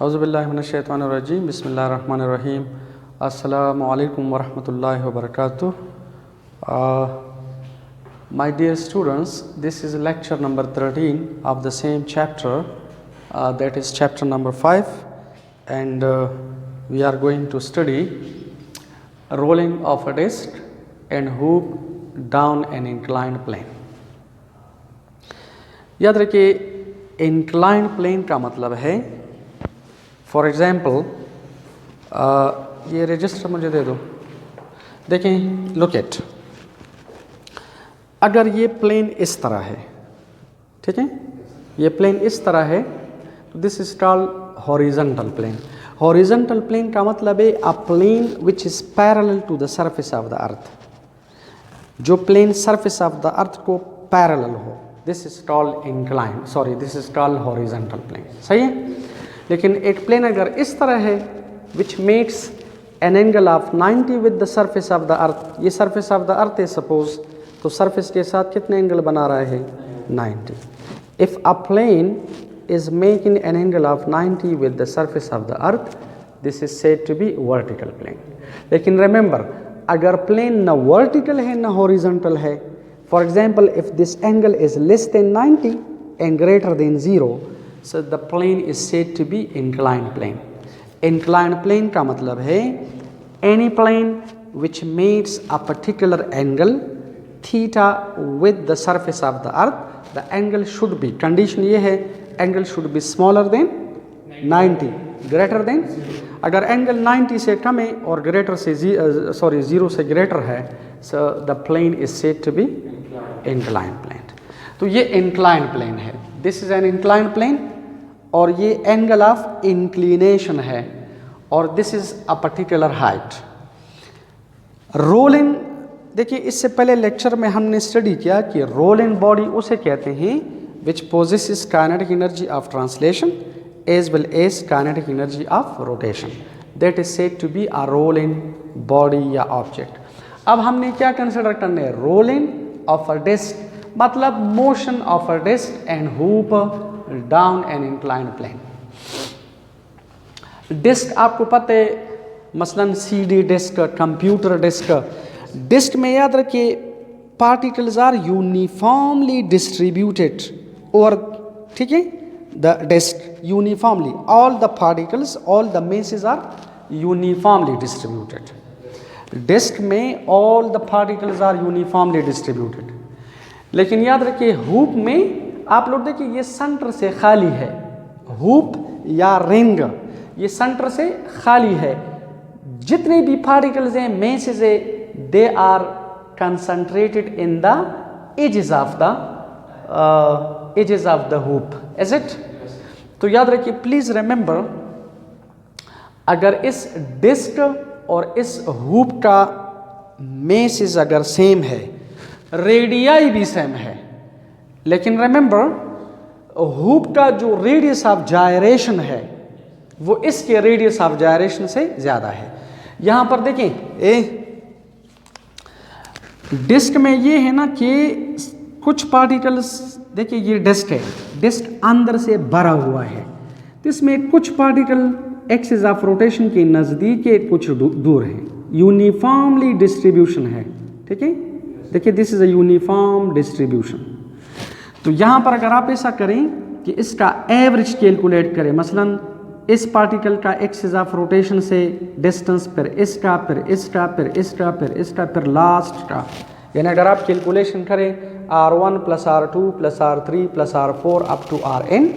औज़ुबिल्लाहिमिनश्शैतानिर्रजीम बिस्मिल्लाहिर्रहमानिर्रहीम अस्सलामु अलैकुम वरहमतुल्लाहि वबरकातुह। My dear students, this is lecture number 13 of the same chapter, that is chapter number 5, and we are going to study rolling of a disc and hoop down an inclined plane. याद रखिए inclined plane का मतलब है, for example ये register मुझे दे दो। देखें, लुक एट, अगर ये प्लेन इस तरह है, ठीक है, ये प्लेन इस तरह है तो this is called horizontal plane. Horizontal plane का मतलब है a plane which is parallel to the surface of the earth, जो plane surface of the earth को पैरेलल हो, this is called incline, sorry this is called horizontal plane. सही है। लेकिन एक प्लेन अगर इस तरह है which makes an angle of 90 with the surface of the earth, ये सरफेस ऑफ द अर्थ है सपोज, तो सरफेस के साथ कितने एंगल बना रहा है 90। If a plane is making an angle of 90 with the surface of the earth, this is said to be vertical plane. लेकिन रिमेंबर, अगर प्लेन न वर्टिकल है न हॉरिजॉन्टल है, for example if this angle is less than 90 and greater than 0, so the plane is said to be inclined plane. Inclined plane का मतलब है any plane which makes a particular angle theta with the surface of the earth, the angle should be, condition ये है, angle should be smaller than 90, greater than, अगर angle 90 से कम है और greater से 0 से greater है, so the plane is said to be inclined plane. तो ये inclined plane है, this is an incline plane, और ये एंगल ऑफ इंक्लिनेशन है, और this is a particular height. Rolling, देखिए इससे पहले लेक्चर में हमने स्टडी किया कि रोलिंग बॉडी उसे कहते हैं which possesses kinetic energy of translation as well as kinetic energy of rotation, that is said to be a rolling body या ऑब्जेक्ट। अब हमने क्या कंसिडर करना है, रोलिंग ऑफ अ डिस्क, मतलब motion of a disc and hoop down an inclined plane. Disc आपको पता है, मसलन CD disc, computer disc, disc में याद रखिए particles are uniformly distributed over, ठीक है, the disc uniformly, all the particles, all the message are uniformly distributed. Disk में all the particles are uniformly distributed. लेकिन याद रखिए हुप में आप लोग देखिए ये सेंटर से खाली है, हुप या रिंग ये सेंटर से खाली है, जितने भी पार्टिकल्स हैं मेसेज है they are concentrated in the edges of the hoop, is it? तो याद रखिए, प्लीज रिमेंबर, अगर इस डिस्क और इस हुप का मेसेज अगर सेम है, रेडियाई भी सेम है, लेकिन रिमेंबर हुप का जो रेडियस ऑफ जायरेशन है वो इसके रेडियस ऑफ जायरेशन से ज्यादा है। यहां पर देखें डिस्क में ये है ना कि कुछ पार्टिकल्स, देखिए ये डिस्क है, डिस्क अंदर से भरा हुआ है, तो इसमें कुछ पार्टिकल एक्सिस ऑफ रोटेशन के नजदीक है, कुछ दूर है, यूनिफॉर्मली डिस्ट्रीब्यूशन है, ठीक है। देखिए this is a uniform distribution. तो यहाँ पर अगर आप ऐसा करें कि इसका एवरेज कैलकुलेट करें, मसलन इस पार्टिकल का एक्सिस ऑफ रोटेशन से डिस्टेंस, फिर इसका, फिर इसका, फिर इसका, फिर इसका, फिर लास्ट का, यानी अगर आप कैलकुलेशन करें R1 plus R2 plus R3 plus R4 up to Rn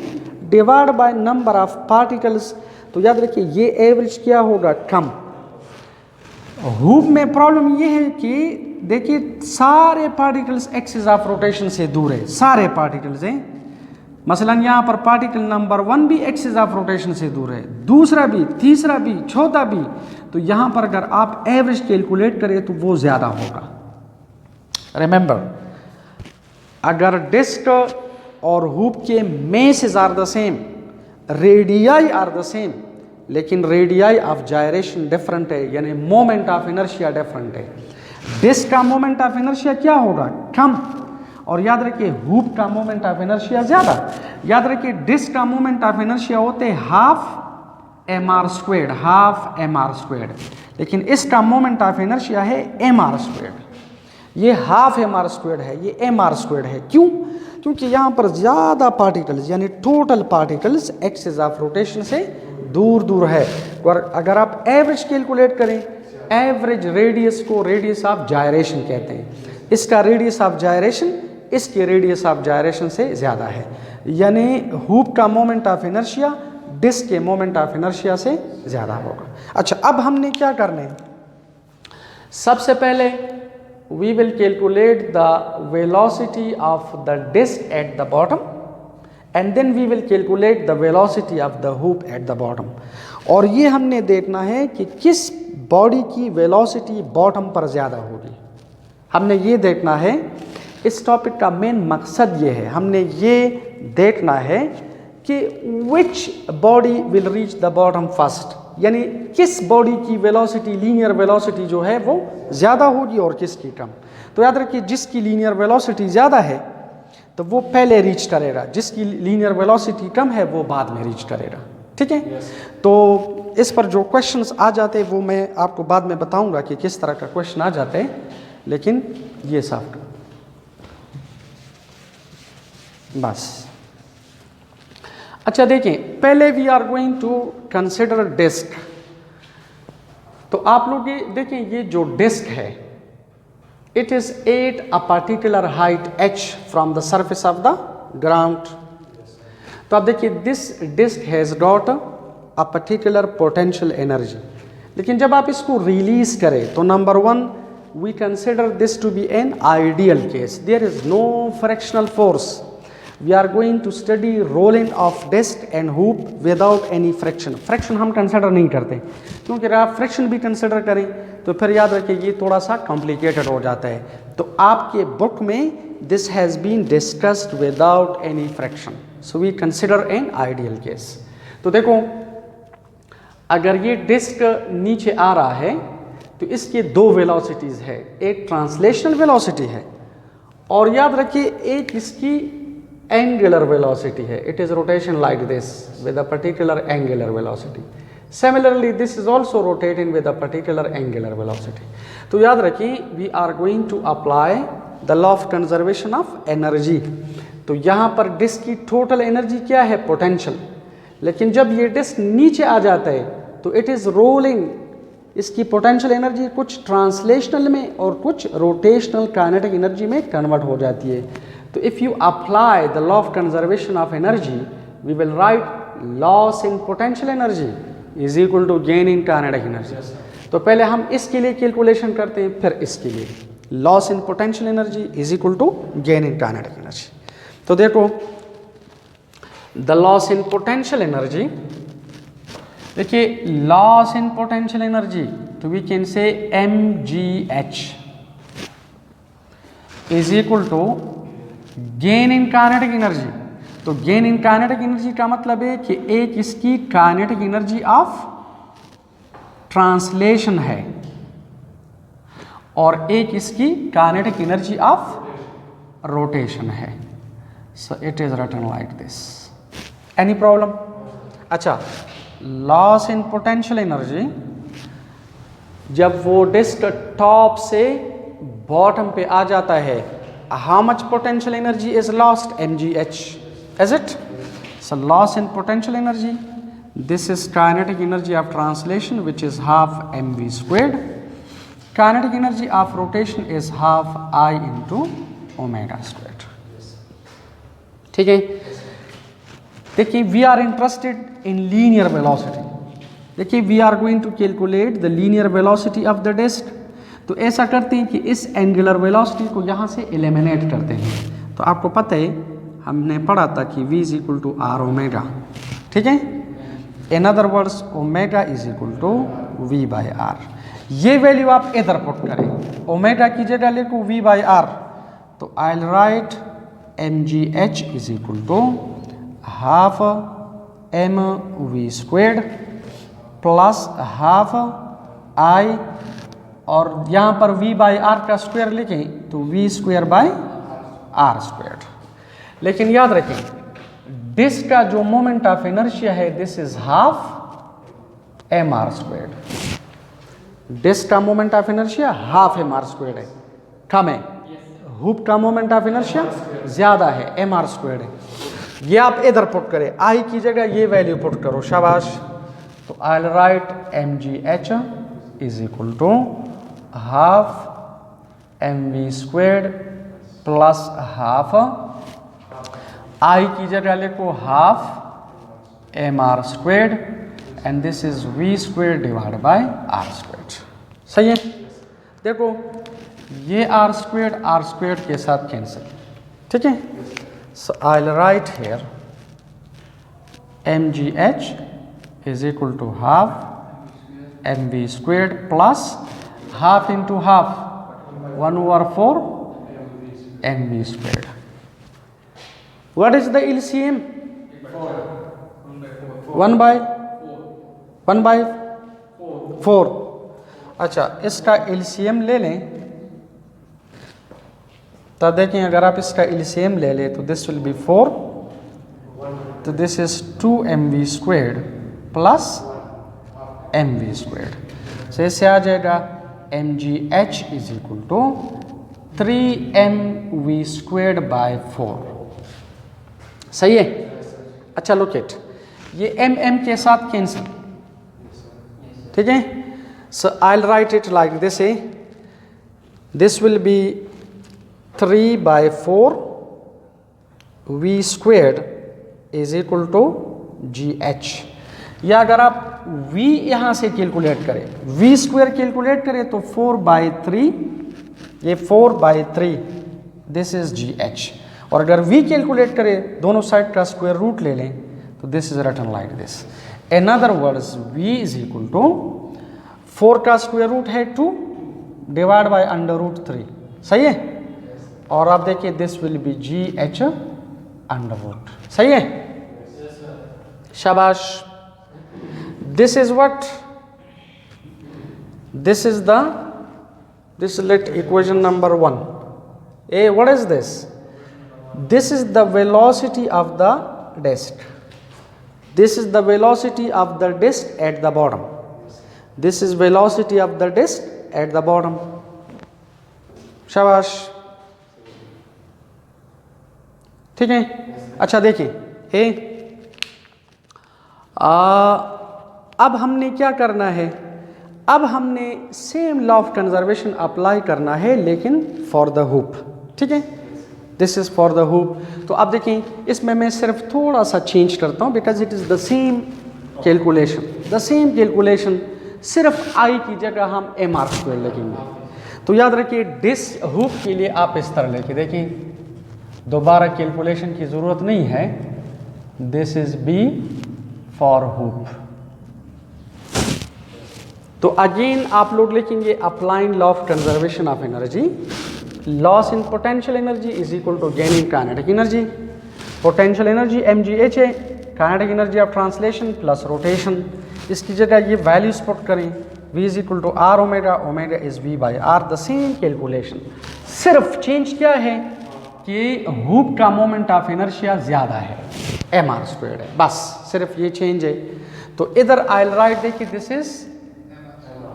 divide by number of particles, तो याद रखिए ये एवरेज क्या होगा, कम। हुप में प्रॉब्लम ये है कि देखिए सारे पार्टिकल्स एक्सिस ऑफ रोटेशन से दूर है, सारे पार्टिकल्स हैं, मसलन यहाँ पर पार्टिकल नंबर 1 भी एक्सिस ऑफ रोटेशन से दूर है, दूसरा भी, तीसरा भी, चौथा भी, तो यहाँ पर अगर आप एवरेज कैलकुलेट करें तो वो ज़्यादा होगा। रिमेंबर, अगर डिस्क और हुप के masses are the same, radii are the same, लेकिन रेडियाई ऑफ जायरेशन डिफरेंट है, यानी मोमेंट ऑफ इनर्शिया डिफरेंट है। डिस्क का मोमेंट ऑफ इनर्शिया क्या होगा, कम, और याद रखिए हुप का मोमेंट ऑफ इनर्शिया ज्यादा। याद रखिए डिस्क का मोमेंट ऑफ इनर्शिया होते half M R squared, half M R squared, लेकिन इसका मोमेंट ऑफ इनर्शिया है एम आर स्क्वेड। ये हाफ एम आर स्क्वेड है, ये एम आर स्क्वेड है। क्यों? क्योंकि यहाँ पर ज़्यादा पार्टिकल्स यानी total particles axis of rotation से दूर दूर है। और अगर आप एवरेज कैलकुलेट करें, एवरेज रेडियस को रेडियस ऑफ जायरेशन कहते हैं। इसका रेडियस ऑफ जायरेशन इसके रेडियस ऑफ जायरेशन से ज़्यादा है, यानी हुप का मोमेंट ऑफ इनर्शिया डिस्क के मोमेंट ऑफ इनर्शिया से ज़्यादा होगा। अच्छा, अब हमने क्या करना है? सबसे पहले we will calculate the velocity of the disk at the bottom and then we will calculate the velocity of the hoop at the bottom। और ये हमने देखना है कि किस बॉडी की वेलोसिटी बॉटम पर ज़्यादा होगी। हमने ये देखना है, इस टॉपिक का मेन मकसद ये है, हमने ये देखना है कि which body will reach the bottom first, यानी किस बॉडी की वेलोसिटी, लीनियर वेलोसिटी जो है वो ज़्यादा होगी और किसकी कम। तो याद रखिए, जिसकी लीनियर वेलोसिटी ज़्यादा है तो वो पहले रीच करेगा, जिसकी लीनियर वेलोसिटी कम है वो बाद में रीच करेगा। ठीक है, तो इस पर जो क्वेश्चंस आ जाते हैं वो मैं आपको बाद में बताऊंगा कि किस तरह का क्वेश्चन आ जाते हैं, लेकिन ये सब बस। अच्छा देखिए, पहले we are going to consider disc. तो आप लोग ये देखें, ये जो डिस्क है it is at a particular height h from the surface of the ground. तो आप देखिए, this disc has got a particular potential energy, लेकिन जब आप इसको रिलीज करें तो number one we consider this to be an ideal case, there is no frictional force. We are going to study rolling of disc and hoop without any friction। Friction हम consider नहीं करते, क्योंकि अगर आप friction भी consider करें तो फिर याद रखिए ये थोड़ा सा कॉम्प्लिकेटेड हो जाता है। तो आपके बुक में this has been discussed without any friction, so we consider an ideal case. तो देखो, अगर ये डिस्क नीचे आ रहा है तो इसके दो वेलोसिटीज़ है, एक ट्रांसलेशनल वेलोसिटी है और याद रखिए एक इसकी angular velocity है। it is rotation like this with a particular angular velocity। similarly this is also rotating with a particular angular velocity। तो याद रखिए, we are going to apply the law of conservation of energy। तो यहाँ पर disc की total energy क्या है? Potential. लेकिन जब ये डिस्क नीचे आ जाता है तो इट इज़ रोलिंग, इसकी पोटेंशियल एनर्जी कुछ ट्रांसलेशनल में और कुछ रोटेशनल काइनेटिक एनर्जी में कन्वर्ट हो जाती है। तो if you apply the law of conservation of energy we will write loss in potential energy is equal to gain in kinetic energy. तो पहले हम इसके लिए कैलकुलेशन करते हैं, फिर इसके लिए loss in potential energy is equal to gain in kinetic energy. तो देखो, the loss in potential energy, देखिए लॉस इन पोटेंशियल एनर्जी तो we can say mgh is equal to gain in kinetic energy. तो gain in kinetic energy का मतलब है कि एक इसकी काइनेटिक एनर्जी ऑफ ट्रांसलेशन है और एक इसकी काइनेटिक एनर्जी ऑफ रोटेशन है। So it is written like this. Any problem? अच्छा, लॉस इन पोटेंशियल एनर्जी, जब वो डिस्क टॉप से बॉटम पे आ जाता है, how much potential energy is lost? mgh, is it? So loss in potential energy, this is kinetic energy of translation which is half mv squared, kinetic energy of rotation is half I into omega squared। ठीक है, देखिए we are interested in linear velocity। देखिए we are going to calculate the linear velocity of the disk। तो ऐसा करते हैं कि इस एंगुलर वेलोसिटी को यहाँ से एलिमिनेट करते हैं। तो आपको पता है हमने पढ़ा था कि v is equal to R omega. ठीक है, in other words omega is equal to v by R. ये वैल्यू आप इधर पुट करें, ओमेगा की जगह लिखो v बाई आर, तो I will write mgh is equal to half mv squared plus half I, और यहाँ पर v बाई आर का स्क्वायर लिखें तो v square by r square. लेकिन याद रखें, डिस्क का जो मोमेंट ऑफ इनर्शिया है this is half mr²। Disk का moment of inertia half mr² है, कम है। हुप का मोमेंट ऑफ इनर्शिया ज्यादा है, mr² है। ये आप इधर पुट करें, आई की जगह ये वैल्यू पुट करो, शाबाश। तो I will write mgh is equal to half mv² plus half, I की जगह लिखो half mr² and this is v² divide by r²। सही है। देखो ये r² के साथ कैंसिल, ठीक है। So I will write here mgh is equal to half mv² plus half into half 1/4 mv²। What is the LCM? 1/4। अच्छा, इसका LCM ले लें तो देखें, अगर आप इसका LCM ले लें तो दिस विल बी 4, तो this is 2mv² plus mv²। so इससे आ जाएगा mgh is equal to 3mv² by 4। सही है। अच्छा लुक एट, ये mm के साथ कैंसिल, ठीक है। So I will write it like this, this will be 3/4 v² is equal to gh। या अगर आप v यहाँ से कैलकुलेट करें, v² कैलकुलेट करें तो 4/3, ये 4/3 दिस इज gh। और अगर v कैलकुलेट करें, दोनों साइड का स्क्वायर रूट ले लें तो this is written like this. In other words v is equal to 4 का स्क्वायर रूट है 2 डिवाइड बाय √3। सही है। और आप देखिए दिस विल बी gh √। सही है। शाबाश। This is what, this is the, this let equation number 1 a, what is this? This is the velocity of the disk, this is the velocity of the disk at the bottom, this is velocity of the disk at the bottom। शाबाश, ठीक है। अच्छा देखिए, अब हमने क्या करना है, अब हमने same law of conservation apply करना है लेकिन फॉर द हुप, ठीक है। This is for the hoop. तो अब देखें, इसमें मैं सिर्फ थोड़ा सा चेंज करता हूँ because it is the same calculation, सिर्फ आई की जगह हम mr² लिखेंगे। तो याद रखिए, डिस हुप के लिए आप इस तरह लेके देखिए, दोबारा कैलकुलेशन की ज़रूरत नहीं है। This is be for hoop. तो अगेन आप लोग लिखेंगे applying law of conservation of energy, loss in potential energy is equal to gain in kinetic energy. Potential energy mgh है, kinetic energy of translation plus rotation. इसकी जगह ये values put करें, v is equal to r omega, omega is v/r, the same calculation. सिर्फ change क्या है कि hoop का मोमेंट ऑफ इनर्शिया ज़्यादा है, mr² है, बस सिर्फ ये चेंज है। तो इधर आई विल राइट, देखिए दिस इज,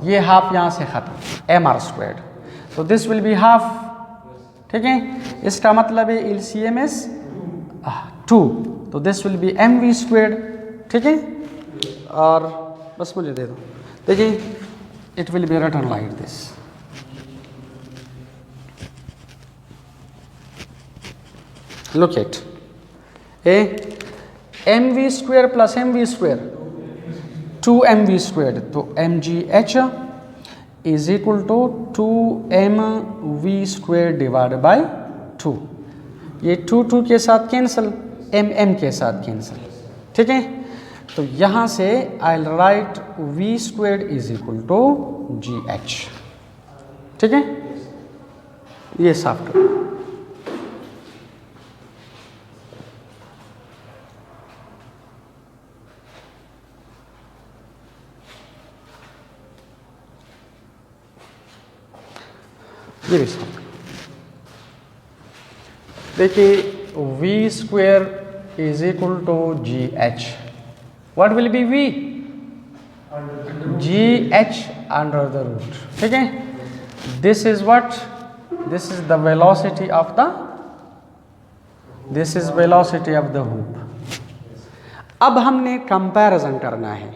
ये हाफ यहाँ से खत्म, mr²। तो दिस विल बी हाफ, ठीक है। इसका मतलब है LCM इज 2, तो दिस विल बी mv², ठीक है। और बस मुझे दे दो, देखिए it will be written like this. Look at mv² plus mv², 2mv², तो mgh is equal to 2mv² divide by 2। ये 2 के साथ कैंसिल, mm के साथ कैंसिल, ठीक है। तो यहाँ से I will write v² is equal to gh, ठीक है। ये साफ करो। ये भी साफ करो। देखिए v² is equal to gh, what will be v? G H under the root, ठीक है। This is what, this is the velocity of the, this is velocity of the hoop. अब हमने कंपैरिजन करना है,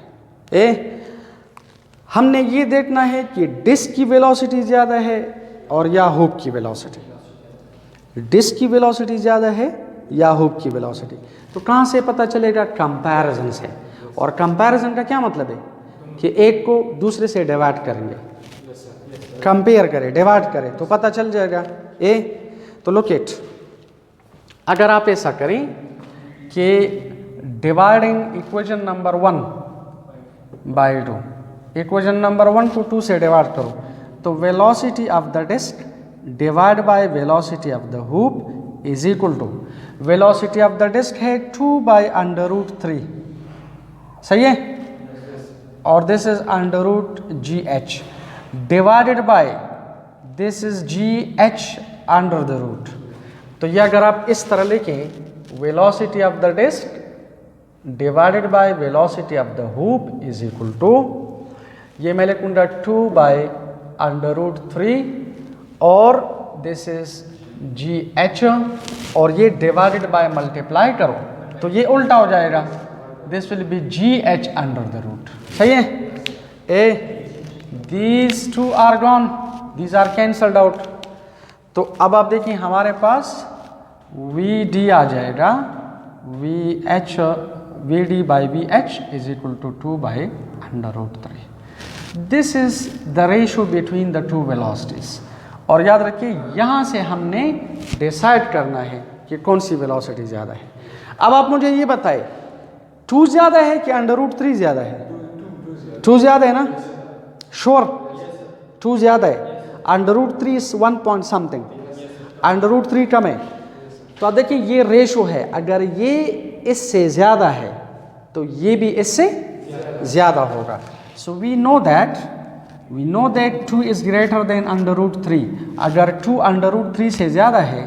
हमने ये देखना है कि डिस्क की वेलोसिटी ज़्यादा है और या हूप की वेलोसिटी, डिस्क की वेलोसिटी ज़्यादा है या हूप की वेलोसिटी। तो कहाँ से पता चलेगा? कंपैरिजन से। और कंपैरिजन का क्या मतलब है कि एक को दूसरे से डिवाइड करेंगे, कंपेयर करें, डिवाइड करें तो पता चल जाएगा। तो लुक इट, अगर आप ऐसा करें कि dividing equation number 1 by 2, equation number 1 को 2 से डिवाइड करो तो velocity of the disc divide by velocity of the hoop is equal to, velocity of the disc है 2 बाई अंडर रूट 3, सही है, और this is under root G H divided by this is G H under the root. तो ये अगर आप इस तरह लिखें, velocity of the disc divided by velocity of the hoop is equal to, ये मैं लिखूंगा 2 बाई अंडर रूट 3 और दिस इज जी एच, और ये डिवाइडेड बाय मल्टीप्लाई करो तो ये उल्टा हो जाएगा, this will be G H under the root, सही है। These two are gone, these are cancelled out. तो अब आप देखिए हमारे पास वी डी आ जाएगा, V H, V D by V H is equal to 2 by under root 3। This is the ratio between the two velocities. और याद रखिए यहाँ से हमने डिसाइड करना है कि कौन सी वेलोसिटी ज़्यादा है। अब आप मुझे ये बताएं, 2 ज़्यादा है कि अंडर रूट 3 ज़्यादा है? 2 ज़्यादा है ना? श्योर 2 ज़्यादा है। Under root 3 is 1 point something, under root 3 कम है। तो आप देखिए ये रेशो है, अगर ये इससे ज़्यादा है तो ये भी इससे ज़्यादा होगा। So we know that 2 is greater than under root 3। अगर 2 अंडर रूट 3 से ज़्यादा है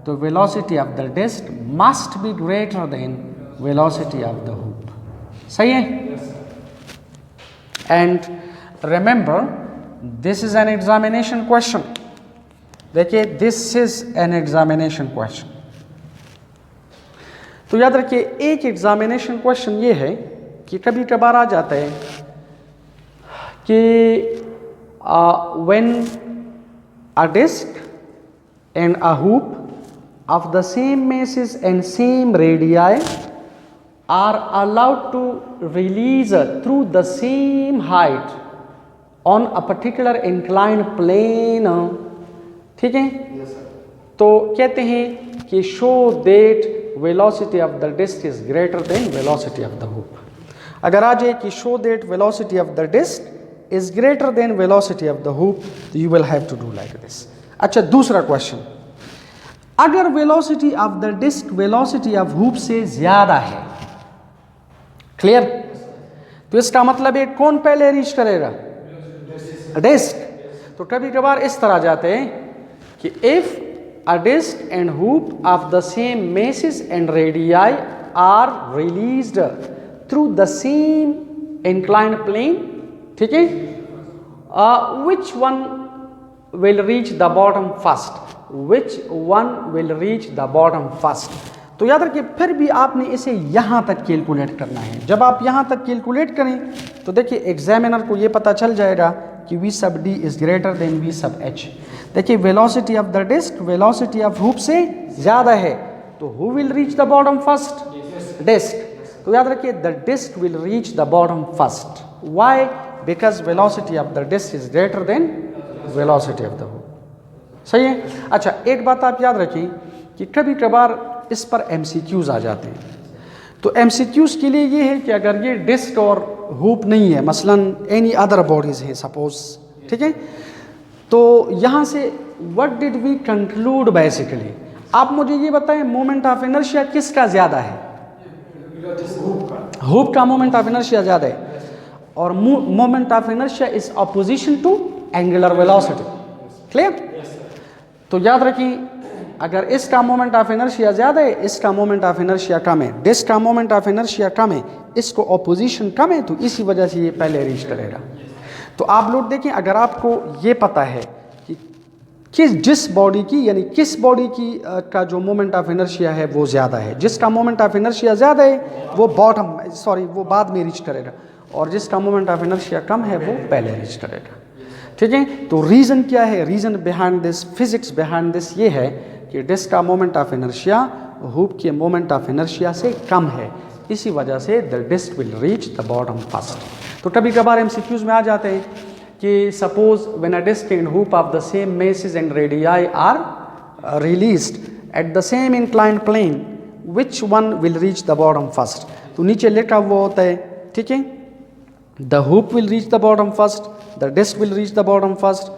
तो velocity of the disk must be greater than velocity of the hoop, सही है। And remember this is an examination question, देखिए this is an examination question. तो याद रखिए एक एग्जामिनेशन क्वेश्चन ये है कि कभी कभार आ जाता है कि when a disc and a hoop of the same masses and same radii are allowed to release through the same height on a particular inclined plane, ठीक है। तो कहते हैं कि show that velocity of the disk is greater than velocity of the hoop। अगर आ जाए कि show that velocity of the disk is greater than velocity of the hoop, तो you will have to do like this। अच्छा, दूसरा question, अगर velocity of the disc velocity of hoop से ज्यादा है, क्लियर, तो इसका मतलब है कौन पहले रीच करेगा? डिस्क। तो कभी कभार इस तरह जाते हैं कि if a disc and hoop of the same masses and radii are released through the same inclined plane, ठीक है, which one will reach the bottom first, which one will reach the bottom first। तो याद रखिए फिर भी आपने इसे यहाँ तक कैलकुलेट करना है। जब आप यहाँ तक कैलकुलेट करें तो देखिए एग्जामिनर को ये पता चल जाएगा कि V sub D is greater than V sub H। देखिए velocity of the disc velocity of hoop से ज़्यादा है तो who will reach the bottom first? Disc. तो याद रखिए the disc will reach the bottom first. Why? Because velocity of the disc is greater than velocity of the hoop, सही है। अच्छा, एक बात आप याद रखिए कि कभी कभार इस पर MCQs आ जाते हैं। तो MCQs के लिए ये है कि अगर ये डिस्क और हूप नहीं है, मसलन एनी अदर बॉडीज हैं सपोज, ठीक है, तो यहाँ से what did we conclude basically. आप मुझे ये बताएं मोमेंट ऑफ इनर्शिया किसका ज़्यादा है? हूप का मोमेंट ऑफ इनर्शिया ज़्यादा है, और moment of inertia is opposition to angular velocity, clear. तो याद रखिए अगर इसका मोमेंट ऑफ इनर्शिया ज़्यादा है, इसका मोमेंट ऑफ इनर्शिया कम है, डिस्क का मोमेंट ऑफ इनर्शिया कम है, इसको ऑपोजिशन कम है, तो इसी वजह से ये पहले रीच करेगा। तो आप लोग देखें, अगर आपको ये पता है कि जिस बॉडी की यानी किस बॉडी की का जो मोमेंट ऑफ इनर्शिया है वो ज़्यादा है, जिसका मोमेंट ऑफ इनर्शिया ज़्यादा है वो वो बाद में रीच करेगा, और जिसका मोमेंट ऑफ इनर्शिया कम है वो पहले रीच करेगा। ठीक है, तो रीज़न क्या है, reason behind this, physics behind this ये है कि डिस्क का मोमेंट ऑफ इनर्शिया हुप के मोमेंट ऑफ इनर्शिया से कम है, इसी वजह से the disc will reach the bottom first. तो कभी कभार एमसीक्यूज में आ जाते हैं कि suppose when a disc and hoop of the same masses and radii are released at the same inclined plane, which one will reach the bottom first. तो नीचे लिखा हुआ होता है, ठीक है, the hoop will reach the bottom first, the disc will reach the bottom first,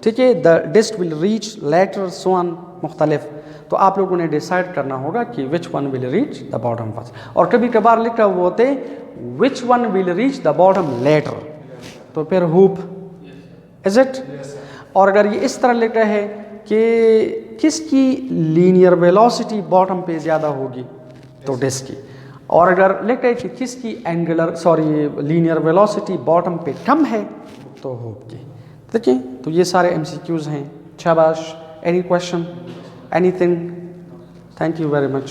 ठीक है, the disc will reach later, so on, मुख्तलिफ। तो आप लोगों ने डिसाइड करना होगा कि which one will reach the bottom first. और कभी कभार लिखा हुआ होते which one will reach the bottom later, तो फिर हुप, इज इट? और अगर ये इस तरह लिखा है कि किसकी लीनियर वेलोसिटी बॉटम पे ज़्यादा होगी, तो डिस्क की। और अगर लिखा है कि किसकी लीनियर वेलोसिटी बॉटम पे कम है, तो हुप की। ठीक है, तो ये सारे MCQs हैं। शाबाश। Any question, anything? Thank you very much.